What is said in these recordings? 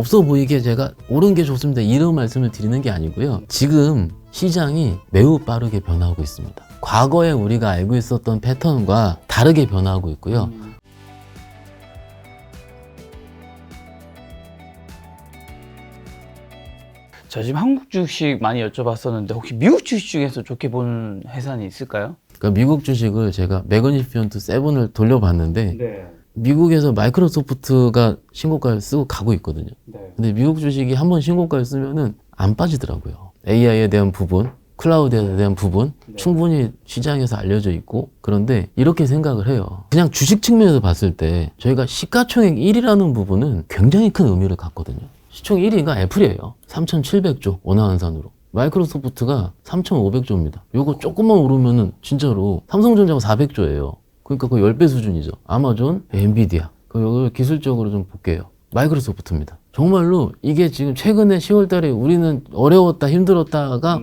없어 보이게 제가 옳은 게 좋습니다 이런 말씀을 드리는 게 아니고요. 지금 시장이 매우 빠르게 변하고 있습니다. 과거에 우리가 알고 있었던 패턴과 다르게 변하고 있고요. 자, 지금 한국 주식 많이 여쭤봤었는데 혹시 미국 주식 중에서 좋게 보는 회사는 있을까요? 그러니까 미국 주식을 제가 매그니피언트 7을 돌려봤는데 네. 미국에서 마이크로소프트가 신고가를 쓰고 가고 있거든요. 네. 근데 미국 주식이 한번 신고가를 쓰면은 안 빠지더라고요. AI에 대한 부분, 클라우드에 대한 부분 충분히 시장에서 알려져 있고, 그런데 이렇게 생각을 해요. 그냥 주식 측면에서 봤을 때 저희가 시가총액 1위라는 부분은 굉장히 큰 의미를 갖거든요. 시총 1위가 애플이에요. 3,700조 원화환산으로. 마이크로소프트가 3,500조입니다. 요거 조금만 오르면은 진짜로 삼성전자가 400조예요. 그러니까 거의 10배 수준이죠. 아마존, 엔비디아. 여기 기술적으로 좀 볼게요. 마이크로소프트입니다. 정말로 이게 지금 최근에 10월 달에 우리는 어려웠다, 힘들었다가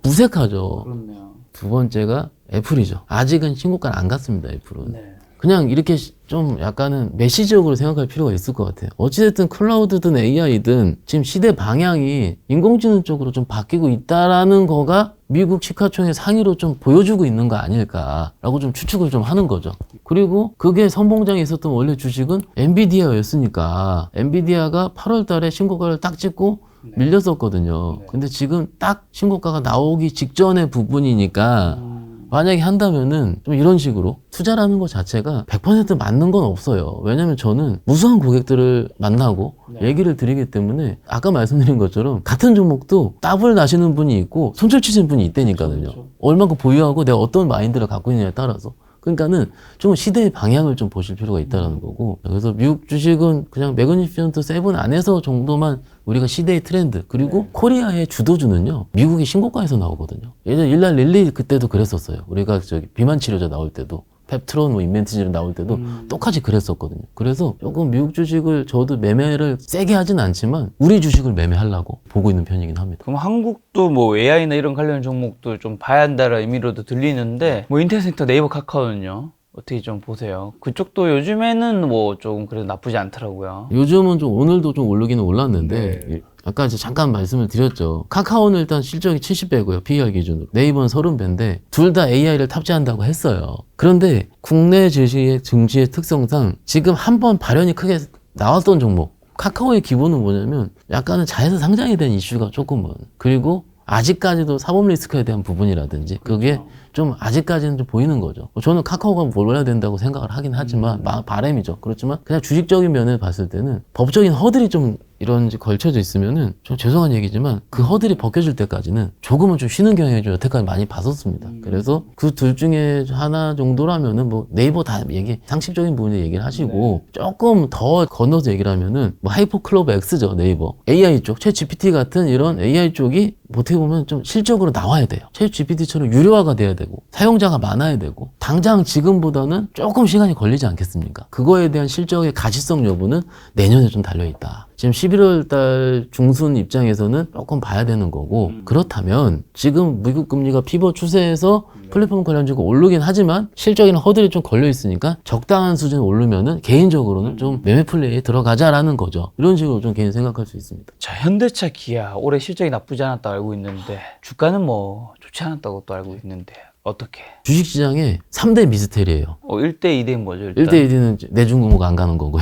무색하죠. 그렇네요. 두 번째가 애플이죠. 아직은 신고가를 안 갔습니다, 애플은. 네. 그냥 이렇게 좀 약간은 메시지적으로 생각할 필요가 있을 것 같아요. 어찌됐든 클라우드든 AI든 지금 시대 방향이 인공지능 쪽으로 좀 바뀌고 있다라는 거가 미국 시가총액 상위로 좀 보여주고 있는 거 아닐까라고 좀 추측을 좀 하는 거죠. 그리고 그게 선봉장에 있었던 원래 주식은 엔비디아였으니까 엔비디아가 8월 달에 신고가를 딱 찍고 밀렸었거든요. 근데 지금 딱 신고가가 나오기 직전의 부분이니까 만약에 한다면은 좀 이런 식으로 투자라는 것 자체가 100% 맞는 건 없어요. 왜냐면 저는 무수한 고객들을 만나고 얘기를 드리기 때문에 아까 말씀드린 것처럼 같은 종목도 더블 나시는 분이 있고 손절 치시는 분이 있다니까요. 얼마큼 보유하고 내가 어떤 마인드를 갖고 있느냐에 따라서. 그러니까는 좀 시대의 방향을 좀 보실 필요가 있다는 거고. 그래서 미국 주식은 그냥 매그니피언트 7 안에서 정도만 우리가 시대의 트렌드, 그리고 코리아의 주도주는요, 미국이 신고가에서 나오거든요. 예전에 일날 릴리 그때도 그랬었어요. 우리가 저기 비만 치료제 나올 때도, 펩트론, 인멘티지를 나올 때도 똑같이 그랬었거든요. 그래서 조금 미국 주식을 저도 매매를 세게 하진 않지만 우리 주식을 매매하려고 보고 있는 편이긴 합니다. 그럼 한국도 뭐 AI나 이런 관련 종목들 좀 봐야 한다는 의미로도 들리는데, 뭐 인터넷센터, 네이버, 카카오는요? 어떻게 좀 보세요? 그쪽도 요즘에는 뭐 좀 그래도 나쁘지 않더라고요. 요즘은 좀 오늘도 좀 오르기는 올랐는데 아까 이제 잠깐 말씀을 드렸죠. 카카오는 일단 실적이 70배고요. PER 기준으로. 네이버는 30배인데 둘 다 AI를 탑재한다고 했어요. 그런데 국내 증시의 특성상 지금 한번 발현이 크게 나왔던 종목, 카카오의 기본은 뭐냐면 약간은 자회사 상장에 대한 이슈가 조금은, 그리고 아직까지도 사법 리스크에 대한 부분이라든지 그게 좀 아직까지는 좀 보이는 거죠. 저는 카카오가 몰아야 된다고 생각을 하긴 하지만 바람이죠. 그렇지만 그냥 주식적인 면을 봤을 때는 법적인 허들이 좀 이런지 걸쳐져 있으면은 좀 죄송한 얘기지만 그 허들이 벗겨질 때까지는 조금은 좀 쉬는 경향이 좀 여태까지 많이 봤었습니다. 그래서 그 둘 중에 하나 정도라면은 뭐 네이버 다 상식적인 부분에 얘기를 하시고 조금 더 건너서 얘기를 하면은 뭐 하이퍼클럽 X죠, 네이버. AI 쪽, 챗 GPT 같은 이런 AI 쪽이 어떻게 보면 좀 실적으로 나와야 돼요. 챗 GPT처럼 유료화가 돼야 되고 사용자가 많아야 되고 당장 지금보다는 조금 시간이 걸리지 않겠습니까? 그거에 대한 실적의 가시성 여부는 내년에 좀 달려있다. 지금 11월 달 중순 입장에서는 조금 봐야 되는 거고, 그렇다면 지금 미국 금리가 피벗 추세에서 플랫폼 관련주가 오르긴 하지만 실적에는 허들이 좀 걸려 있으니까 적당한 수준에 오르면은 개인적으로는 좀 매매 플레이에 들어가자라는 거죠. 이런 식으로 좀 개인 생각할 수 있습니다. 자, 현대차, 기아 올해 실적이 나쁘지 않았다고 알고 있는데 주가는 뭐 좋지 않았다고 또 알고 있는데 어떻게? 주식시장에 3대 미스테리예요. 1대 2대는 뭐죠? 일단? 1대 1위는 내중공모가 안 가는 거고요.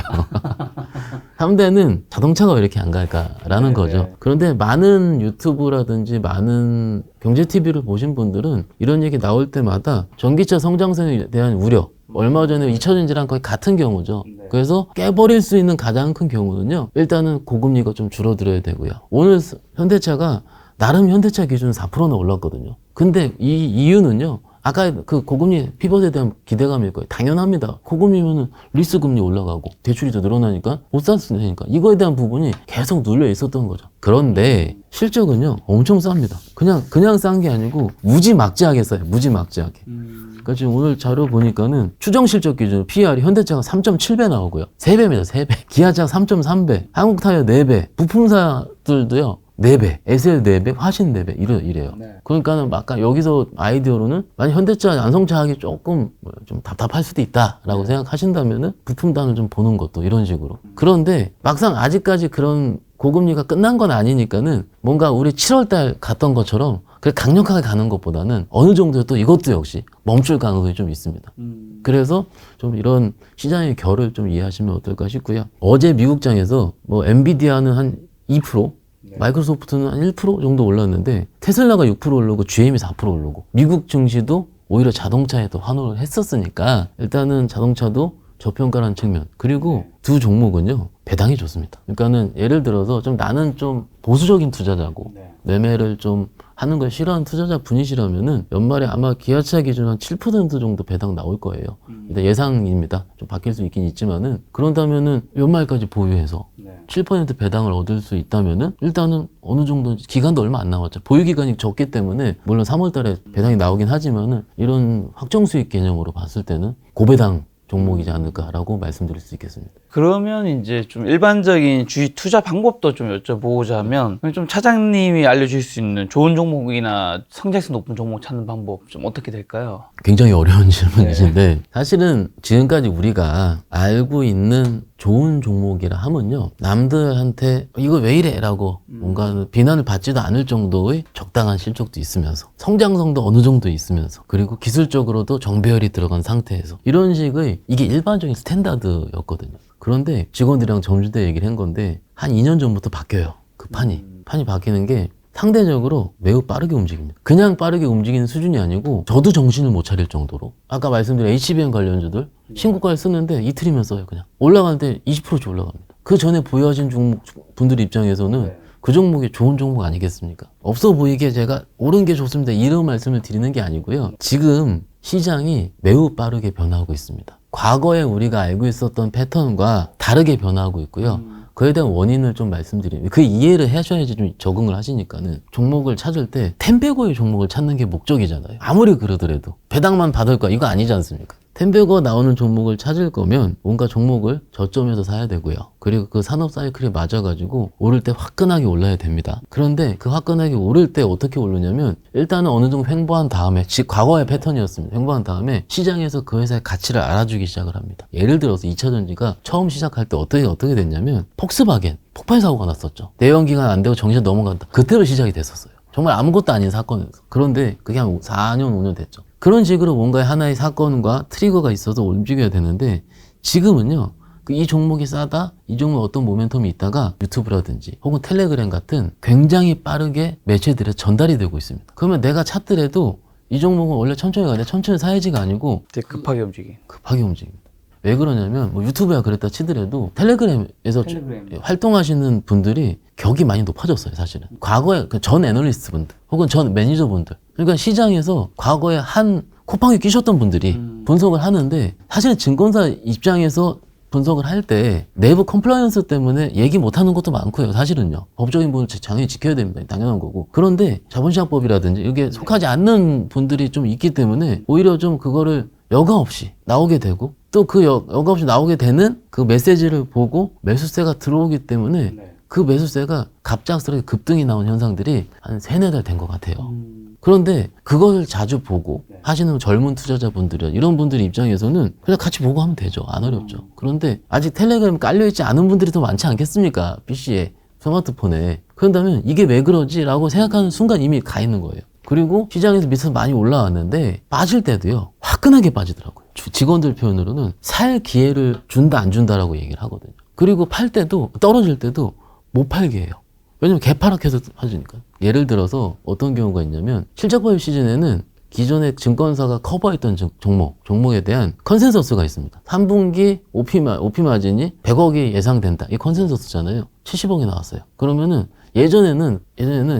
3대는 자동차가 왜 이렇게 안 갈까라는 거죠. 그런데 많은 유튜브라든지 많은 경제TV를 보신 분들은 이런 얘기 나올 때마다 전기차 성장성에 대한 우려, 얼마 전에 2차전지랑 거의 같은 경우죠. 그래서 깨버릴 수 있는 가장 큰 경우는요, 일단은 고금리가 좀 줄어들어야 되고요. 오늘 현대차가 나름 현대차 기준 4%나 올랐거든요. 근데 이 이유는요, 아까 그 고금리 피벗에 대한 기대감일 거예요. 당연합니다. 고금리면은 리스 금리 올라가고 대출이 더 늘어나니까 못 샀으니까 이거에 대한 부분이 계속 눌려 있었던 거죠. 그런데 실적은요 엄청 쌉니다. 그냥 싼 게 아니고 무지막지하게 싸요. 무지막지하게. 그러니까 지금 오늘 자료 보니까는 추정 실적 기준 PER이 현대차가 3.7배 나오고요. 3배입니다. 3배. 기아차가 3.3배. 한국타이어 4배. 부품사들도요 4배, SL 4배, 화신 4배, 이래요. 그러니까는 아까 여기서 아이디어로는 만약 현대차 양성차 하기 조금 좀 답답할 수도 있다라고 생각하신다면은 부품단을 좀 보는 것도 이런 식으로. 그런데 막상 아직까지 그런 고금리가 끝난 건 아니니까는 뭔가 우리 7월달 갔던 것처럼 그 강력하게 가는 것보다는 어느 정도 또 이것도 역시 멈출 가능성이 좀 있습니다. 그래서 좀 이런 시장의 결을 좀 이해하시면 어떨까 싶고요. 어제 미국장에서 뭐 엔비디아는 한 2%, 마이크로소프트는 한 1% 정도 올랐는데 테슬라가 6% 오르고 GM이 4% 오르고 미국 증시도 오히려 자동차에 더 환호를 했었으니까 일단은 자동차도 저평가라는 측면 그리고 두 종목은요 배당이 좋습니다. 그러니까는 예를 들어서 좀 나는 좀 보수적인 투자자고 매매를 좀 하는 걸 싫어하는 투자자 분이시라면은 연말에 아마 기아차 기준 한 7% 정도 배당 나올 거예요. 일단 예상입니다. 좀 바뀔 수 있긴 있지만은 그런다면은 연말까지 보유해서 7% 배당을 얻을 수 있다면은 일단은 어느 정도 기간도 얼마 안 남았죠. 보유 기간이 적기 때문에 물론 3월 달에 배당이 나오긴 하지만은 이런 확정 수익 개념으로 봤을 때는 고배당 종목이지 않을까라고 말씀드릴 수 있겠습니다. 그러면 이제 좀 일반적인 주식 투자 방법도 좀 여쭤보자면 좀 차장님이 알려주실 수 있는 좋은 종목이나 성장성 높은 종목 찾는 방법 좀 어떻게 될까요? 굉장히 어려운 질문이신데 사실은 지금까지 우리가 알고 있는 좋은 종목이라 하면요 남들한테 이거 왜 이래? 라고 뭔가 비난을 받지도 않을 정도의 적당한 실적도 있으면서 성장성도 어느 정도 있으면서 그리고 기술적으로도 정배열이 들어간 상태에서 이런 식의 이게 일반적인 스탠다드였거든요. 그런데 직원들이랑 점주대 얘기를 한 건데 한 2년 전부터 바뀌어요. 그 판이 바뀌는 게 상대적으로 매우 빠르게 움직입니다. 그냥 빠르게 움직이는 수준이 아니고 저도 정신을 못 차릴 정도로 아까 말씀드린 HBM 관련주들 신고가를 쓰는데 이틀이면 써요. 그냥 올라가는데 20%씩 올라갑니다. 그 전에 보유하신 종목 분들 입장에서는 그 종목이 좋은 종목 아니겠습니까? 없어 보이게 제가 옳은 게 좋습니다 이런 말씀을 드리는 게 아니고요. 지금 시장이 매우 빠르게 변하고 있습니다. 과거에 우리가 알고 있었던 패턴과 다르게 변화하고 있고요. 그에 대한 원인을 좀 말씀드리면 그 이해를 하셔야지 좀 적응을 하시니까는 종목을 찾을 때 텐베고의 종목을 찾는 게 목적이잖아요. 아무리 그러더라도 배당만 받을 거야 이거 아니지 않습니까? 텐베고 나오는 종목을 찾을 거면 뭔가 종목을 저점에서 사야 되고요. 그리고 그 산업 사이클에 맞아가지고 오를 때 화끈하게 올라야 됩니다. 그런데 그 화끈하게 오를 때 어떻게 오르냐면 일단은 어느 정도 횡보한 다음에 과거의 패턴이었습니다. 횡보한 다음에 시장에서 그 회사의 가치를 알아주기 시작을 합니다. 예를 들어서 2차전지가 처음 시작할 때 어떻게 됐냐면 폭스바겐 폭발 사고가 났었죠. 내연기관 안 되고 정신 넘어간다. 그때로 시작이 됐었어요. 정말 아무것도 아닌 사건이었어요. 그런데 그게 한 4년 5년 됐죠. 그런 식으로 뭔가 하나의 사건과 트리거가 있어서 움직여야 되는데 지금은요 이 종목이 싸다 이 종목 어떤 모멘텀이 있다가 유튜브라든지 혹은 텔레그램 같은 굉장히 빠르게 매체들에 전달이 되고 있습니다. 그러면 내가 찾더라도 이 종목은 원래 천천히 가야 돼 천천히 사야지가 아니고 되게 급하게 움직입니다. 왜 그러냐면 뭐 유튜브야 그랬다 치더라도 텔레그램에서 활동하시는 분들이 격이 많이 높아졌어요. 사실은 과거에 전 애널리스트 분들 혹은 전 매니저 분들 그러니까 시장에서 과거에 한 코팡이 끼셨던 분들이 분석을 하는데 사실은 증권사 입장에서 분석을 할 때 내부 컴플라이언스 때문에 얘기 못하는 것도 많고요. 사실은요. 법적인 부분을 당연히 지켜야 됩니다. 당연한 거고. 그런데 자본시장법이라든지 이게 속하지 않는 분들이 좀 있기 때문에 오히려 좀 그거를 여과 없이 나오게 되고 또 그 여과 없이 나오게 되는 그 메시지를 보고 매수세가 들어오기 때문에 그 매수세가 갑작스럽게 급등이 나온 현상들이 한 3-4달 된 것 같아요. 그런데 그걸 자주 보고 하시는 젊은 투자자분들이 이런 분들 입장에서는 그냥 같이 보고 하면 되죠. 안 어렵죠. 그런데 아직 텔레그램 깔려있지 않은 분들이 더 많지 않겠습니까? PC에, 스마트폰에. 그런다면 이게 왜 그러지? 라고 생각하는 순간 이미 가 있는 거예요. 그리고 시장에서 밑에서 많이 올라왔는데 빠질 때도요. 화끈하게 빠지더라고요. 직원들 표현으로는 살 기회를 준다 안 준다라고 얘기를 하거든요. 그리고 팔 때도 떨어질 때도 못 팔게 해요. 왜냐면 개파락해서 하시니까. 예를 들어서 어떤 경우가 있냐면 실적발표 시즌에는 기존의 증권사가 커버했던 종목에 대한 컨센서스가 있습니다. 3분기 OP 마진이 100억이 예상된다. 이 컨센서스잖아요. 70억이 나왔어요. 그러면은 예전에는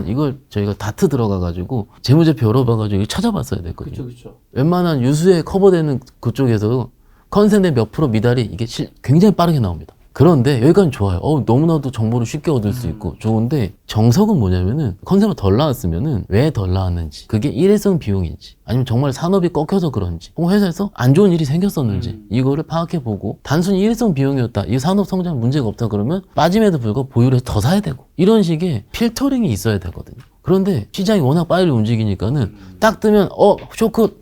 이걸 저희가 다트 들어가가지고 재무제표 열어봐가지고 찾아봤어야 됐거든요. 그쵸. 웬만한 유수에 커버되는 그쪽에서 컨센의 몇 프로 미달이 이게 굉장히 빠르게 나옵니다. 그런데 여기까지는 좋아요. 너무나도 정보를 쉽게 얻을 수 있고 좋은데 정석은 뭐냐면은 컨센이 덜 나왔으면은 왜 덜 나왔는지 그게 일회성 비용인지 아니면 정말 산업이 꺾여서 그런지 혹은 회사에서 안 좋은 일이 생겼었는지 이거를 파악해보고 단순히 일회성 비용이었다 이 산업 성장 문제가 없다 그러면 빠짐에도 불구하고 보유를 해서 더 사야 되고 이런 식의 필터링이 있어야 되거든요. 그런데 시장이 워낙 빨리 움직이니까는 딱 뜨면 쇼크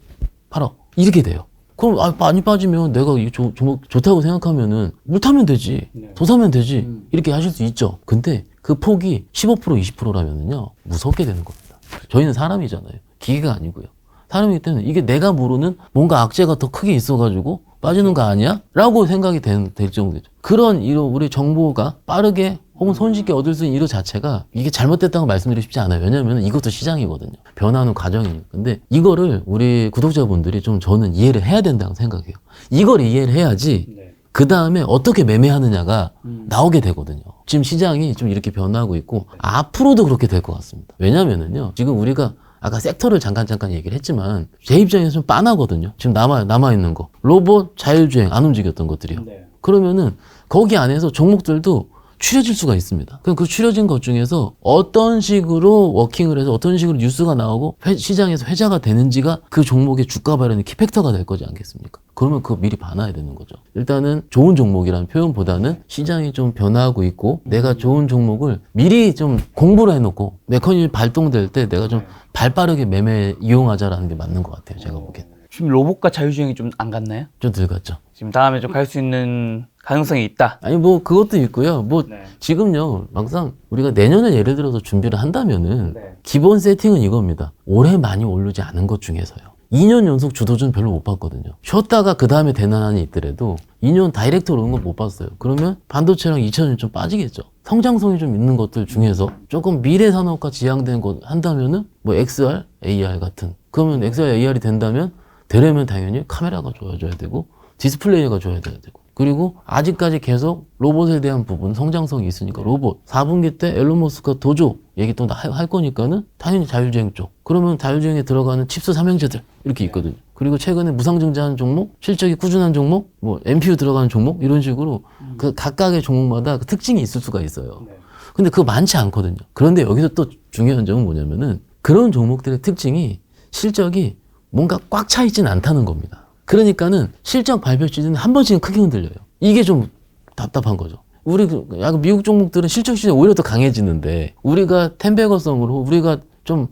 팔어 이렇게 돼요. 그럼 많이 빠지면 내가 이 종목 좋다고 생각하면은 물 타면 되지. 더 사면 되지. 이렇게 하실 수 있죠. 근데 그 폭이 15% 20%라면은요. 무섭게 되는 겁니다. 저희는 사람이잖아요. 기계가 아니고요. 사람이기 때문에 이게 내가 모르는 뭔가 악재가 더 크게 있어가지고 빠지는 거 아니야? 라고 생각이 될 정도죠. 그런 우리 정보가 빠르게 혹은 손쉽게 얻을 수 있는 이거 자체가 이게 잘못됐다고 말씀드리고 싶지 않아요. 왜냐하면 이것도 시장이거든요. 변하는 과정이니까. 근데 이거를 우리 구독자분들이 좀 저는 이해를 해야 된다고 생각해요. 이걸 이해를 해야지 그 다음에 어떻게 매매하느냐가 나오게 되거든요. 지금 시장이 좀 이렇게 변하고 있고 앞으로도 그렇게 될 것 같습니다. 왜냐면은요. 지금 우리가 아까 섹터를 잠깐 얘기를 했지만 제 입장에서 좀 빤하거든요. 지금 남아있는 거. 로봇, 자율주행 안 움직였던 것들이요. 그러면은 거기 안에서 종목들도 추려질 수가 있습니다. 그럼 그 추려진 것 중에서 어떤 식으로 워킹을 해서 어떤 식으로 뉴스가 나오고 시장에서 회자가 되는지가 그 종목의 주가 발현의 키팩터가 될 거지 않겠습니까? 그러면 그거 미리 봐놔야 되는 거죠. 일단은 좋은 종목이라는 표현보다는 시장이 좀 변화하고 있고 내가 좋은 종목을 미리 좀 공부를 해놓고 메커니즘이 발동될 때 내가 좀 발빠르게 매매 이용하자라는 게 맞는 것 같아요. 제가 보기엔. 지금 로봇과 자율주행이 좀 안 갔나요? 좀 들어갔죠. 지금 다음에 좀 갈 수 있는 가능성이 있다. 아니 뭐 그것도 있고요. 뭐 지금요 막상 우리가 내년에 예를 들어서 준비를 한다면은 기본 세팅은 이겁니다. 올해 많이 오르지 않은 것 중에서요. 2년 연속 주도주는 별로 못 봤거든요. 쉬었다가 그 다음에 대난한이 있더라도 2년 다이렉트 오르는 건 못 봤어요. 그러면 반도체랑 2차전지 좀 빠지겠죠. 성장성이 좀 있는 것들 중에서 조금 미래 산업과 지향된 것 한다면은 뭐 XR, AR 같은. 그러면 XR, AR이 된다면 되려면 당연히 카메라가 좋아져야 되고 디스플레이가 좋아야 되고 그리고 아직까지 계속 로봇에 대한 부분 성장성이 있으니까 로봇 4분기 때 앨런 머스크가 도조 얘기 또 할 거니까는 당연히 자율주행 쪽 그러면 자율주행에 들어가는 칩스 삼형제들 이렇게 있거든요. 그리고 최근에 무상증자하는 종목 실적이 꾸준한 종목 뭐 MPU 들어가는 종목 이런 식으로 그 각각의 종목마다 그 특징이 있을 수가 있어요. 근데 그거 많지 않거든요. 그런데 여기서 또 중요한 점은 뭐냐면은 그런 종목들의 특징이 실적이 뭔가 꽉 차 있지는 않다는 겁니다. 그러니까는 실적 발표 시즌에 한 번씩은 크게 흔들려요. 이게 좀 답답한 거죠. 우리 약간 미국 종목들은 실적 시즌에 오히려 더 강해지는데 우리가 텐베거성으로 우리가 좀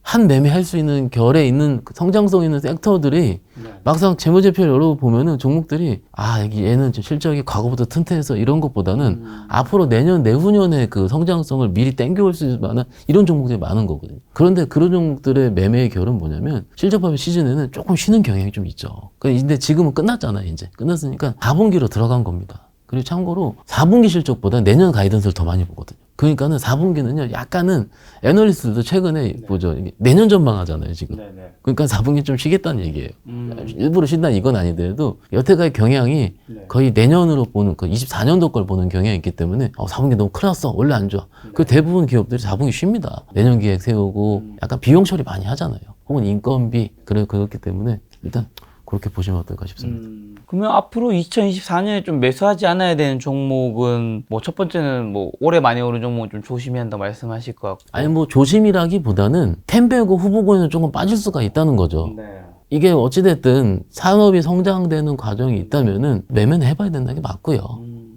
한 매매할 수 있는 결에 있는 성장성 있는 섹터들이 막상 재무제표를 열어보면은 종목들이 얘는 실적이 과거보다 튼튼해서 이런 것보다는 앞으로 내년 내후년에 그 성장성을 미리 땡겨올 수 있을 만한 이런 종목들이 많은 거거든요. 그런데 그런 종목들의 매매의 결은 뭐냐면 실적 발표 시즌에는 조금 쉬는 경향이 좀 있죠. 근데 지금은 끝났잖아요. 이제 끝났으니까 4분기로 들어간 겁니다. 그리고 참고로 4분기 실적보다 내년 가이던스를 더 많이 보거든요. 그러니까는 4분기는요, 약간은 애널리스트들도 최근에 보죠. 내년 전망하잖아요, 지금. 그러니까 4분기 좀 쉬겠다는 얘기예요. 일부러 쉰다는 이건 아니더라도 여태까지 경향이 거의 내년으로 보는, 그 24년도 걸 보는 경향이 있기 때문에 4분기 너무 큰일 났어. 원래 안 좋아. 그 대부분 기업들이 4분기 쉽니다. 내년 기획 세우고 약간 비용 처리 많이 하잖아요. 혹은 인건비. 그렇기 때문에 일단 그렇게 보시면 어떨까 싶습니다. 그러면 앞으로 2024년에 좀 매수하지 않아야 되는 종목은 뭐 첫 번째는 뭐 올해 많이 오른 종목은 좀 조심해야 한다 말씀하실 것 같고 아니 뭐 조심이라기보다는 텐베고 후보군에서 조금 빠질 수가 있다는 거죠. 이게 어찌됐든 산업이 성장되는 과정이 있다면은 매매는 해봐야 된다는 게 맞고요.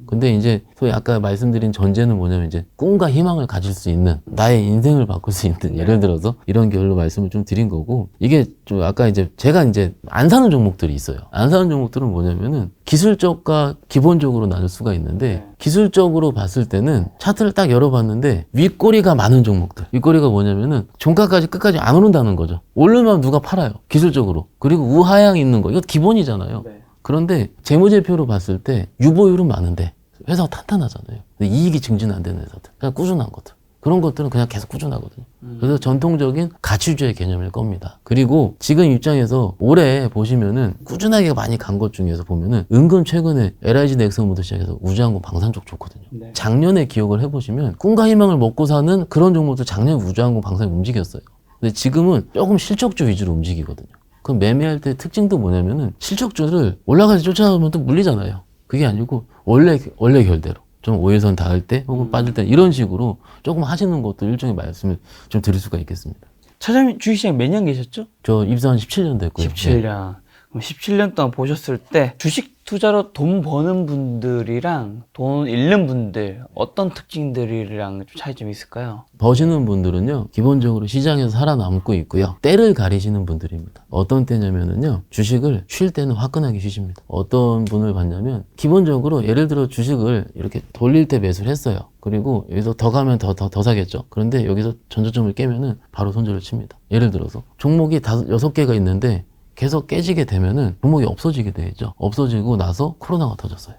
근데 이제 소위 아까 말씀드린 전제는 뭐냐면 이제 꿈과 희망을 가질 수 있는 나의 인생을 바꿀 수 있는 예를 들어서 이런 결로 말씀을 좀 드린 거고 이게 좀 아까 이제 제가 이제 안 사는 종목들이 있어요. 안 사는 종목들은 뭐냐면은 기술적과 기본적으로 나눌 수가 있는데 기술적으로 봤을 때는 차트를 딱 열어봤는데 윗꼬리가 많은 종목들. 윗꼬리가 뭐냐면은 종가까지 끝까지 안 오른다는 거죠. 오르면 누가 팔아요. 기술적으로. 그리고 우하향 있는 거. 이거 기본이잖아요. 그런데 재무제표로 봤을 때 유보율은 많은데 회사가 탄탄하잖아요. 근데 이익이 증진 안 되는 회사들. 그냥 꾸준한 것들. 그런 것들은 그냥 계속 꾸준하거든요. 그래서 전통적인 가치주의 개념일 겁니다. 그리고 지금 입장에서 올해 보시면은 꾸준하게 많이 간 것 중에서 보면은 은근 최근에 LIG 넥슨부터 시작해서 우주항공 방산 쪽 좋거든요. 작년에 기억을 해보시면 꿈과 희망을 먹고 사는 그런 종목도 작년 우주항공 방산이 움직였어요. 근데 지금은 조금 실적주 위주로 움직이거든요. 그럼 매매할 때 특징도 뭐냐면은 실적주를 올라가서 쫓아가면 또 물리잖아요. 그게 아니고 원래 결대로 좀 5일선 닿을 때 혹은 빠질 때 이런 식으로 조금 하시는 것도 일종의 말씀을 좀 드릴 수가 있겠습니다. 차장님 주식시장 몇 년 계셨죠? 저 입사한 17년 됐고요. 17년. 그럼 17년 동안 보셨을 때 주식 투자로 돈 버는 분들이랑 돈 잃는 분들 어떤 특징들이랑 좀 차이점이 있을까요? 버시는 분들은요, 기본적으로 시장에서 살아남고 있고요. 때를 가리시는 분들입니다. 어떤 때냐면은요, 주식을 쉴 때는 화끈하게 쉬십니다. 어떤 분을 봤냐면, 기본적으로 예를 들어 주식을 이렇게 돌릴 때 매수를 했어요. 그리고 여기서 더 가면 더 사겠죠. 그런데 여기서 전저점을 깨면은 바로 손절을 칩니다. 예를 들어서 종목이 6개가 있는데 계속 깨지게 되면은 종목이 없어지게 되죠. 없어지고 나서 코로나가 터졌어요.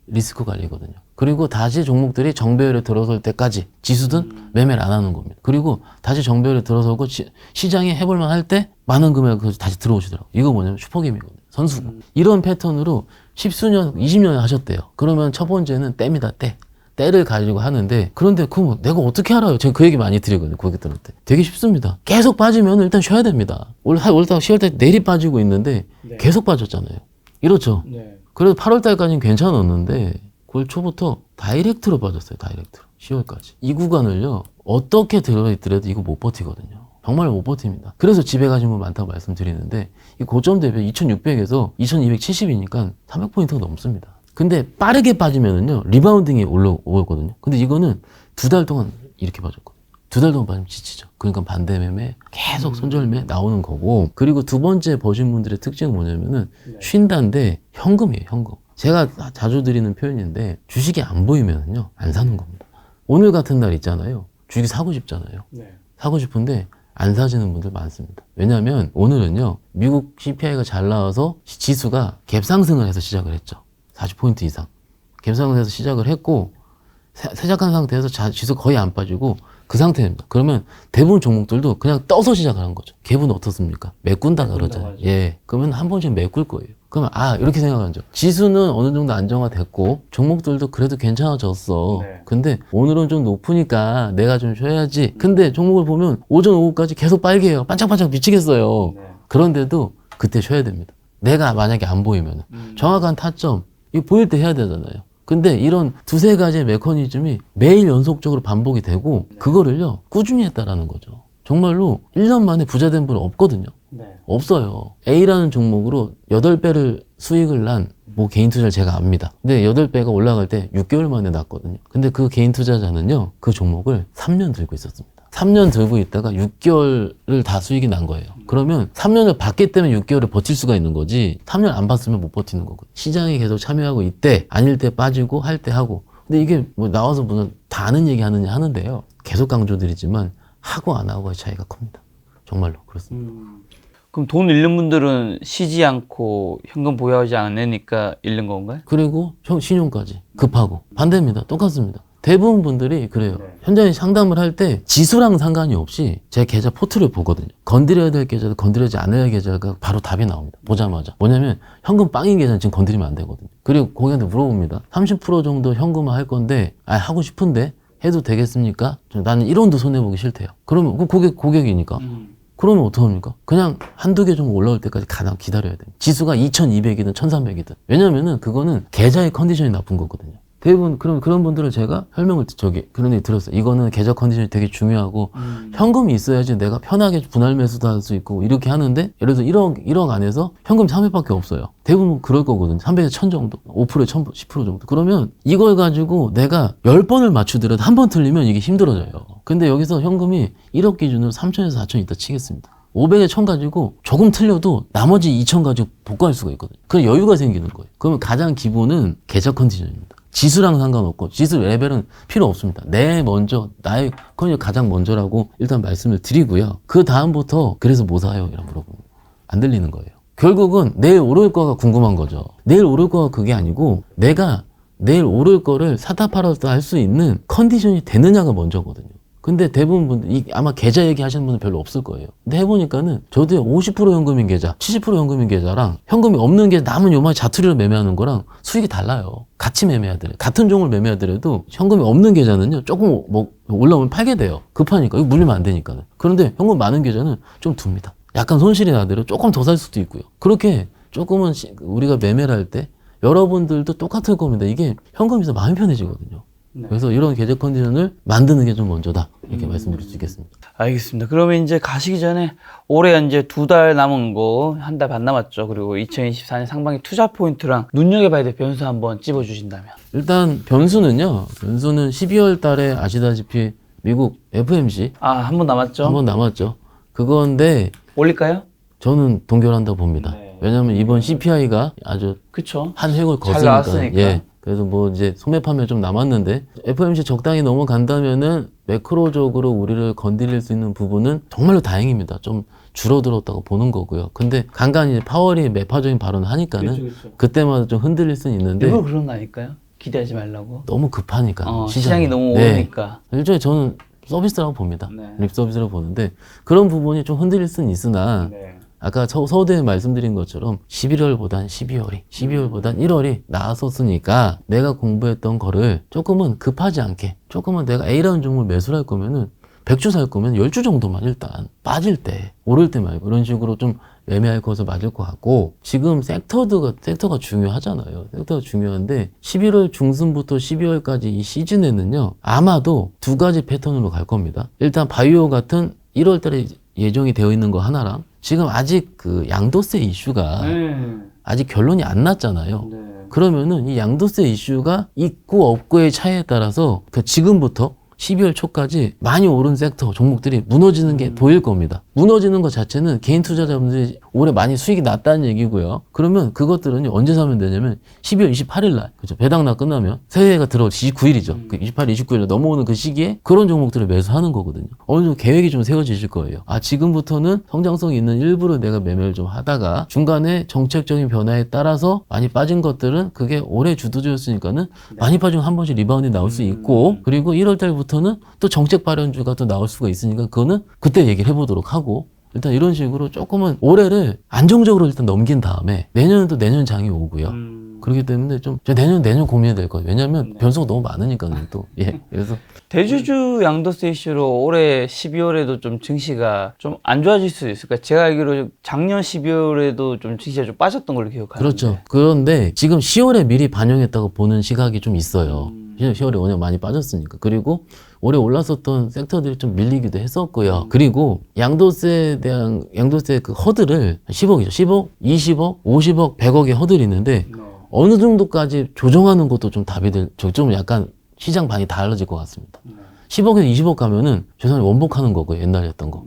리스크 관리거든요. 그리고 다시 종목들이 정배열에 들어설 때까지 지수든 매매를 안 하는 겁니다. 그리고 다시 정배열에 들어서고 시장에 해볼만 할 때 많은 금액을 다시 들어오시더라고요. 이거 뭐냐면 슈퍼게임이거든요. 선수고. 이런 패턴으로 10수년, 20년 하셨대요. 그러면 첫 번째는 때입니다. 때. 때를 가지고 하는데, 그런데 그럼 내가 어떻게 알아요? 제가 그 얘기 많이 드리거든요, 고객들한테. 되게 쉽습니다. 계속 빠지면 일단 쉬어야 됩니다. 원래 10월달 내리 빠지고 있는데 계속 빠졌잖아요. 이렇죠. 그래도 8월달까지는 괜찮았는데 9월 초부터 다이렉트로 빠졌어요. 다이렉트로. 10월까지. 이 구간을요, 어떻게 들어있더라도 이거 못 버티거든요. 정말 못 버팁니다. 그래서 집에 가신 분 많다고 말씀드리는데, 이 고점 대비 2600에서 2270이니까 300포인트가 넘습니다. 근데 빠르게 빠지면은요, 리바운딩이 올라오거든요. 근데 이거는 2달 동안 이렇게 빠졌거든요. 2달 동안 빠지면 지치죠. 그러니까 반대 매매, 계속 손절매 나오는 거고. 그리고 두 번째 버신 분들의 특징은 뭐냐면은 쉰다인데 현금이에요, 현금. 제가 자주 드리는 표현인데, 주식이 안 보이면은요, 안 사는 겁니다. 오늘 같은 날 있잖아요. 주식 사고 싶잖아요. 사고 싶은데 안 사시는 분들 많습니다. 왜냐하면 오늘은요, 미국 CPI가 잘 나와서 지수가 갭상승을 해서 시작을 했죠. 40포인트 이상. 갭상승을 해서 시작을 했고, 세작한 상태에서 지수 거의 안 빠지고 그 상태입니다. 그러면 대부분 종목들도 그냥 떠서 시작을 한 거죠. 갭은 어떻습니까? 메꾼다 그러잖아요. 예. 그러면 한 번씩 메꿀 거예요. 그러면 이렇게 생각하죠. 지수는 어느 정도 안정화됐고 종목들도 그래도 괜찮아졌어. 근데 오늘은 좀 높으니까 내가 좀 쉬어야지. 근데 종목을 보면 오전 오후까지 계속 빨개요. 반짝반짝 미치겠어요. 그런데도 그때 쉬어야 됩니다. 내가 만약에 안 보이면 정확한 타점 이거 보일 때 해야 되잖아요. 근데 이런 두세 가지의 메커니즘이 매일 연속적으로 반복이 되고 그거를요 꾸준히 했다라는 거죠. 정말로 1년 만에 부자 된 분은 없거든요. 없어요. A라는 종목으로 8배를 수익을 난 뭐 개인 투자를 제가 압니다. 근데 8배가 올라갈 때 6개월 만에 났거든요. 근데 그 개인 투자자는요 그 종목을 3년 들고 있었습니다. 3년 들고 있다가 6개월을 다 수익이 난 거예요. 그러면 3년을 봤기 때문에 6개월을 버틸 수가 있는 거지 3년 안 봤으면 못 버티는 거거든요. 시장에 계속 참여하고 있대 아닐 때 빠지고 할 때 하고. 근데 이게 뭐 나와서 무슨 다 아는 얘기 하느냐 하는데요. 계속 강조드리지만 하고 안 하고의 차이가 큽니다. 정말로 그렇습니다. 그럼 돈 잃는 분들은 쉬지 않고 현금 보유하지 않으니까 잃는 건가요? 그리고 신용까지 급하고 반대입니다. 똑같습니다. 대부분 분들이 그래요. 현장에 상담을 할 때 지수랑 상관이 없이 제 계좌 포트를 보거든요. 건드려야 될 계좌도 건드리지 않아야 할 계좌가 바로 답이 나옵니다. 보자마자. 뭐냐면 현금 빵인 계좌는 지금 건드리면 안 되거든요. 그리고 고객한테 물어봅니다. 30% 정도 현금화 할 건데 하고 싶은데 해도 되겠습니까? 나는 1원도 손해보기 싫대요. 그러면 그 고객이니까. 그러면 어떡합니까? 그냥 한두 개 정도 올라올 때까지 가장 기다려야 돼요. 지수가 2200이든 1300이든. 왜냐면은 그거는 계좌의 컨디션이 나쁜 거거든요. 대부분 그런 분들은 제가 설명을 그런 얘기 들었어요. 이거는 계좌 컨디션이 되게 중요하고 현금이 있어야지 내가 편하게 분할 매수도 할 수 있고 이렇게 하는데 예를 들어서 1억 안에서 현금이 300밖에 없어요. 대부분 그럴 거거든요. 300에 1000 정도, 5%에 10% 정도. 그러면 이걸 가지고 내가 10번을 맞추더라도 한 번 틀리면 이게 힘들어져요. 근데 여기서 현금이 1억 기준으로 3000에서 4000 있다 치겠습니다. 500에 1000 가지고 조금 틀려도 나머지 2000 가지고 복구할 수가 있거든요. 그런 여유가 생기는 거예요. 그러면 가장 기본은 계좌 컨디션입니다. 지수랑 상관없고 지수 레벨은 필요 없습니다. 나의 컨디션 가장 먼저라고 일단 말씀을 드리고요. 그 다음부터 그래서 뭐 사요? 이런 물어보면 안 들리는 거예요. 결국은 내일 오를 거가 궁금한 거죠. 내일 오를 거가 그게 아니고 내가 내일 오를 거를 사다 팔아서 할 수 있는 컨디션이 되느냐가 먼저거든요. 근데 대부분 분들 아마 계좌 얘기하시는 분은 별로 없을 거예요. 근데 해보니까는 저도 50% 현금인 계좌, 70% 현금인 계좌랑 현금이 없는 게 남은 요만한 자투리로 매매하는 거랑 수익이 달라요. 같이 매매하더라도 같은 종을 매매하더라도 현금이 없는 계좌는요 조금 올라오면 팔게 돼요. 급하니까 이거 물리면 안 되니까는. 그런데 현금 많은 계좌는 좀 둡니다. 약간 손실이 나더라도 조금 더 살 수도 있고요. 그렇게 조금은 우리가 매매를 할 때 여러분들도 똑같을 겁니다. 이게 현금이 있어 마음이 편해지거든요. 그래서 이런 계좌 컨디션을 만드는 게 좀 먼저다. 이렇게 말씀드릴 수 있겠습니다. 알겠습니다. 그러면 이제 가시기 전에 올해 이제 2달 남은 거, 1달 반 남았죠. 그리고 2024년 상반기 투자 포인트랑 눈여겨봐야 될 변수 한번 찝어주신다면. 일단 변수는 12월 달에 아시다시피 미국 FMC 한 번 남았죠. 한 번 남았죠. 그건데 올릴까요? 저는 동결한다고 봅니다. 네. 왜냐하면 이번 CPI가 아주 그쵸. 한 획을 잘 거스니까. 나왔으니까. 예. 그래서 뭐 이제 소매판매 좀 남았는데 FOMC 적당히 넘어간다면은 매크로적으로 우리를 건드릴 수 있는 부분은 정말로 다행입니다. 좀 줄어들었다고 보는 거고요. 근데 간간히 파월이 매파적인 발언을 하니까는 그쵸. 그때마다 좀 흔들릴 수는 있는데 일부러 그런 거 아닐까요? 기대하지 말라고. 너무 급하니까 시장이 너무 네. 오르니까. 일종의 저는 서비스라고 봅니다. 네. 립 서비스라고 보는데 그런 부분이 좀 흔들릴 수는 있으나 네. 아까 서두에 말씀드린 것처럼 11월보단 12월보단 1월이 나았었으니까 내가 공부했던 거를 조금은 급하지 않게 조금은 내가 A라는 종목을 매수를 할 거면은 100주 살 거면 10주 정도만 일단 빠질 때 오를 때 말고 이런 식으로 좀 매매할 것을 맞을 것 같고 지금 섹터가 중요하잖아요. 섹터가 중요한데 11월 중순부터 12월까지 이 시즌에는요 아마도 두 가지 패턴으로 갈 겁니다. 일단 바이오 같은 1월 달에 예정이 되어 있는 거 하나랑 지금 아직 그 양도세 이슈가 아직 결론이 안 났잖아요. 네. 그러면은 이 양도세 이슈가 있고 없고의 차이에 따라서 그 지금부터 12월 초까지 많이 오른 섹터 종목들이 무너지는 게 보일 겁니다. 무너지는 것 자체는 개인 투자자분들이 올해 많이 수익이 났다는 얘기고요. 그러면 그것들은 언제 사면 되냐면 12월 28일 날, 그죠? 배당날 끝나면 새해가 들어올 29일이죠. 그 28일, 29일 넘어오는 그 시기에 그런 종목들을 매수하는 거거든요. 어느 정도 계획이 좀 세워지실 거예요. 지금부터는 성장성이 있는 일부를 내가 매매를 좀 하다가 중간에 정책적인 변화에 따라서 많이 빠진 것들은 그게 올해 주도주였으니까는 많이 빠지면 한 번씩 리바운드 나올 수 있고 그리고 1월 달부터는 또 정책 발현주가 또 나올 수가 있으니까 그거는 그때 얘기를 해보도록 하고 일단 이런 식으로 조금은 올해를 안정적으로 일단 넘긴 다음에 내년은 또 내년 장이 오고요. 그렇기 때문에 좀 내년 고민해야 될 거예요. 왜냐하면 변수가 너무 많으니까는 또 그래서 대주주 양도세 이슈로 올해 12월에도 좀 증시가 좀 안 좋아질 수도 있을까? 제가 알기로 작년 12월에도 좀 증시가 좀 빠졌던 걸로 기억하는데. 그렇죠. 그런데 지금 10월에 미리 반영했다고 보는 시각이 좀 있어요. 10월에 워낙 많이 빠졌으니까. 그리고 올해 올랐었던 섹터들이 좀 밀리기도 했었고요. 그리고 양도세에 대한 양도세 그 허들을 10억이죠. 10억, 20억, 50억, 100억의 허들이 있는데 어느 정도까지 조정하는 것도 좀 답이 좀 약간 시장 반이 달라질 것 같습니다. 10억에서 20억 가면은 죄송하게 원복하는 거고요. 옛날에 했던 거.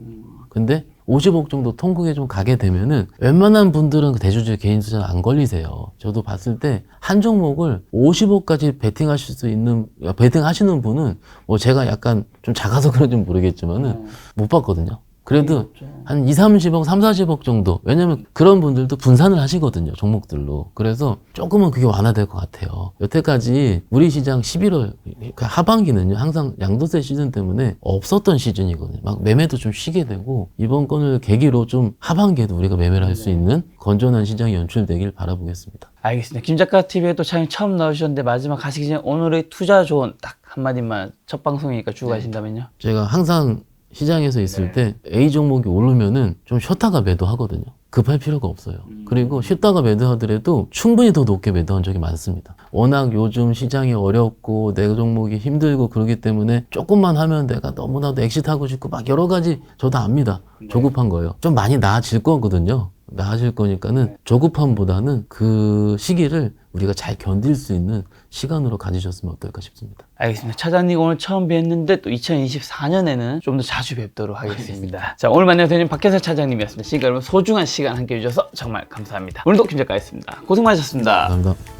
근데 50억 정도 통곡에 좀 가게 되면은 웬만한 분들은 그 대주주 개인 투자는 안 걸리세요. 저도 봤을 때 한 종목을 50억까지 베팅하시는 분은 뭐 제가 약간 좀 작아서 그런지 모르겠지만은 못 봤거든요. 그래도 한 2, 30억, 3, 40억 정도. 왜냐면 그런 분들도 분산을 하시거든요. 종목들로. 그래서 조금은 그게 완화될 것 같아요. 여태까지 우리 시장 11월 하반기는요. 항상 양도세 시즌 때문에 없었던 시즌이거든요. 막 매매도 좀 쉬게 되고 이번 건을 계기로 좀 하반기에도 우리가 매매를 할 수 있는 건전한 시장이 연출되길 바라보겠습니다. 알겠습니다. 김작가TV에 또 촬영 처음 나오셨는데 마지막 가시기 전에 오늘의 투자 조언 딱 한마디만 첫 방송이니까 주고 가신다면요? 제가 항상 시장에서 있을 때 A 종목이 오르면은 좀 쉬었다가 매도하거든요. 급할 필요가 없어요. 그리고 쉬었다가 매도하더라도 충분히 더 높게 매도한 적이 많습니다. 워낙 요즘 시장이 어렵고 내 종목이 힘들고 그러기 때문에 조금만 하면 내가 너무나도 엑시트하고 싶고 막 여러 가지 저도 압니다. 조급한 거예요. 좀 많이 나아질 거거든요. 나아질 거니까는 조급함보다는 그 시기를 우리가 잘 견딜 수 있는 시간으로 가지셨으면 어떨까 싶습니다. 알겠습니다. 차장님 오늘 처음 뵀는데 또 2024년에는 좀 더 자주 뵙도록 하겠습니다. 자, 오늘 만나서 대표님 박혜서 차장님이었습니다. 지금까지 여러분 소중한 시간 함께 해주셔서 정말 감사합니다. 오늘도 김 작가였습니다. 고생 많으셨습니다. 감사합니다.